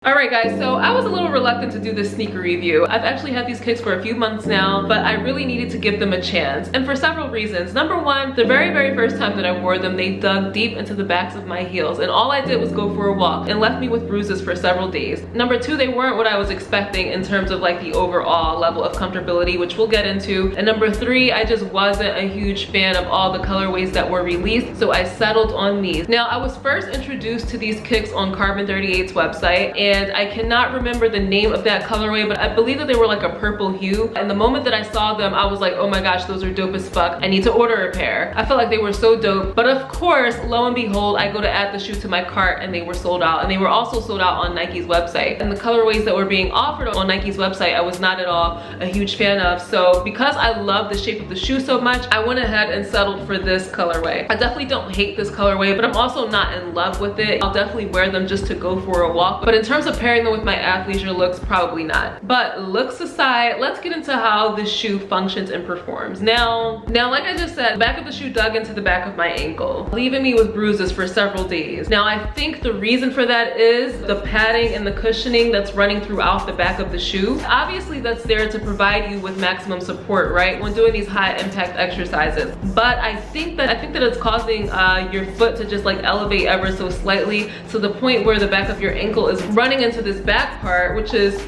Alright guys, so I was a little reluctant to do this sneaker review. I've actually had these kicks for a few months now, but I really needed to give them a chance, and for several reasons. Number one, the very first time that I wore them, they dug deep into the backs of my heels, and all I did was go for a walk and left me with bruises for several days. Number two, they weren't what I was expecting in terms of like the overall level of comfortability, which we'll get into. And number three, I just wasn't a huge fan of all the colorways that were released, so I settled on these. Now, I was first introduced to these kicks on Carbon 38's website, and I cannot remember the name of that colorway, but I believe that they were like a purple hue. And the moment that I saw them, I was like, oh my gosh, those are dope as fuck. I need to order a pair. I felt like they were so dope. But of course, lo and behold, I go to add the shoe to my cart and they were sold out. And they were also sold out on Nike's website. And the colorways that were being offered on Nike's website, I was not at all a huge fan of. So because I love the shape of the shoe so much, I went ahead and settled for this colorway. I definitely don't hate this colorway, but I'm also not in love with it. I'll definitely wear them just to go for a walk. But in terms of pairing them with my athleisure looks, probably not. But looks aside, let's get into how this shoe functions and performs. Now, like I just said, the back of the shoe dug into the back of my ankle, leaving me with bruises for several days. Now, I think the reason for that is the padding and the cushioning that's running throughout the back of the shoe. Obviously, that's there to provide you with maximum support, right, when doing these high impact exercises. But I think that it's causing your foot to just like elevate ever so slightly to the point where the back of your ankle is running into this back part, which is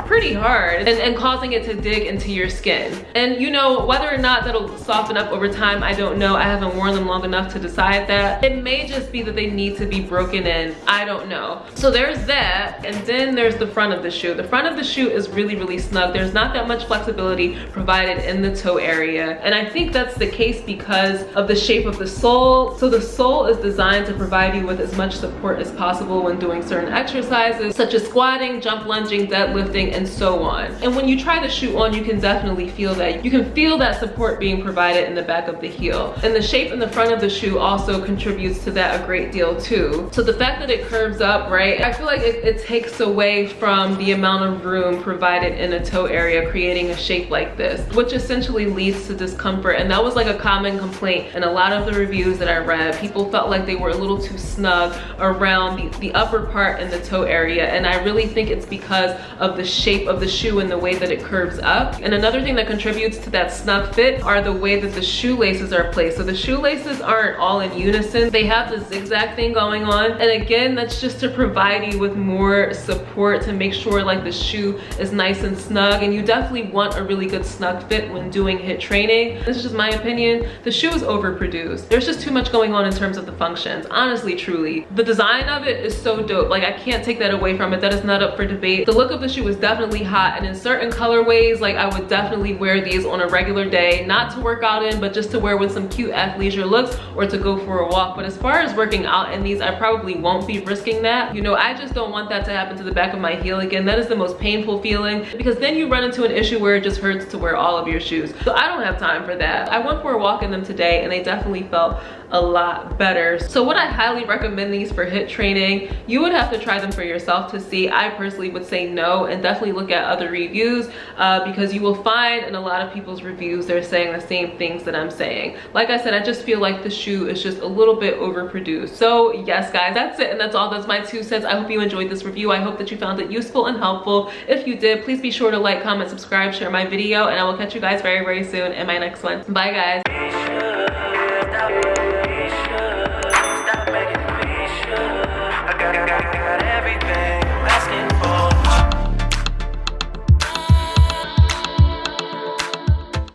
pretty hard, and causing it to dig into your skin. And you know, whether or not that'll soften up over time, I don't know. I haven't worn them long enough to decide that. It may just be that they need to be broken in. I don't know. So there's that, and then there's the front of the shoe. The front of the shoe is really snug. There's not that much flexibility provided in the toe area, and I think that's the case because of the shape of the sole. So the sole is designed to provide you with as much support as possible when doing certain exercises, such as squatting, jump lunging, deadlifting, and so on. And when you try the shoe on, you can definitely feel that. You can feel that support being provided in the back of the heel. And the shape in the front of the shoe also contributes to that a great deal too. So the fact that it curves up, right, I feel like it takes away from the amount of room provided in a toe area, creating a shape like this, which essentially leads to discomfort. And that was like a common complaint in a lot of the reviews that I read. People felt like they were a little too snug around the upper part in the toe area. And I really think it's because of the shape of the shoe and the way that it curves up. And another thing that contributes to that snug fit are the way that the shoelaces are placed. So the shoelaces aren't all in unison. They have the zigzag thing going on. And again, that's just to provide you with more support to make sure like the shoe is nice and snug. And you definitely want a really good snug fit when doing HIIT training. This is just my opinion. The shoe is overproduced. There's just too much going on in terms of the functions. Honestly, truly. The design of it is so dope. Like, I can't take that away from it. That is not up for debate. The look of the shoe is definitely hot, and in certain colorways, like, I would definitely wear these on a regular day, not to work out in, but just to wear with some cute athleisure looks or to go for a walk. But as far as working out in these, I probably won't be risking that. You know, I just don't want that to happen to the back of my heel again. That is the most painful feeling, because then you run into an issue where it just hurts to wear all of your shoes. So I don't have time for that. I went for a walk in them today, and they definitely felt a lot better. So would I highly recommend these for HIIT training? You would have to try them for yourself to see. I personally would say no, and definitely look at other reviews, because you will find in a lot of people's reviews they're saying the same things that I'm saying. Like I said, I just feel like the shoe is just a little bit overproduced. So yes guys, that's it, and that's all. That's my 2 cents. I hope you enjoyed this review. I hope that you found it useful and helpful. If you did, please be sure to like, comment, subscribe, share my video, and I will catch you guys very soon in my next one. Bye guys.